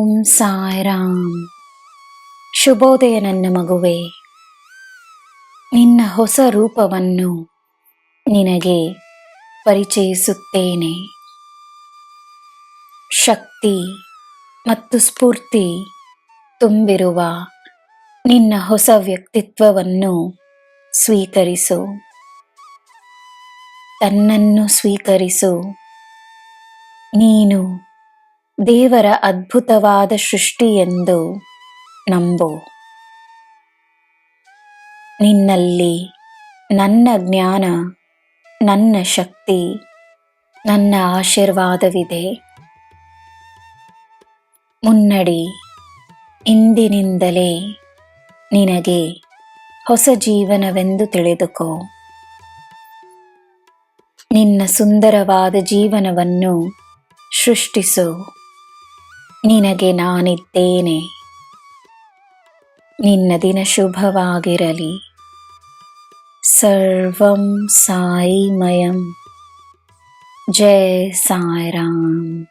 ಓಂ ಸಾಯಿರಾಮ್. ಶುಭೋದಯ ನನ್ನ ಮಗುವೆ. ನಿನ್ನ ಹೊಸ ರೂಪವನ್ನು ನಿನಗೆ ಪರಿಚಯಿಸುತ್ತೇನೆ. ಶಕ್ತಿ ಮತ್ತು ಸ್ಫೂರ್ತಿ ತುಂಬಿರುವ ನಿನ್ನ ಹೊಸ ವ್ಯಕ್ತಿತ್ವವನ್ನು ಸ್ವೀಕರಿಸು. ತನ್ನನ್ನು ಸ್ವೀಕರಿಸು. ನೀನು ದೇವರ ಅದ್ಭುತವಾದ ಸೃಷ್ಟಿ ಎಂದು ನಂಬು. ನಿನ್ನಲ್ಲಿ ನನ್ನ ಜ್ಞಾನ, ನನ್ನ ಶಕ್ತಿ, ನನ್ನ ಆಶೀರ್ವಾದವಿದೆ. ಮುನ್ನಡಿ. ಇಂದಿನಿಂದಲೇ ನಿನಗೆ ಹೊಸ ಜೀವನವೆಂದು ತಿಳಿದುಕೋ. ನಿನ್ನ ಸುಂದರವಾದ ಜೀವನವನ್ನು ಸೃಷ್ಟಿಸು. ನಿನಗೆ ನಾನಿದ್ದೇನೆ. ನಿನ್ನ ದಿನ ಶುಭವಾಗಿರಲಿ. ಸರ್ವಂ ಸಾಯಿಮಯಂ. ಜೈ ಸಾಯಿರಾಮ್.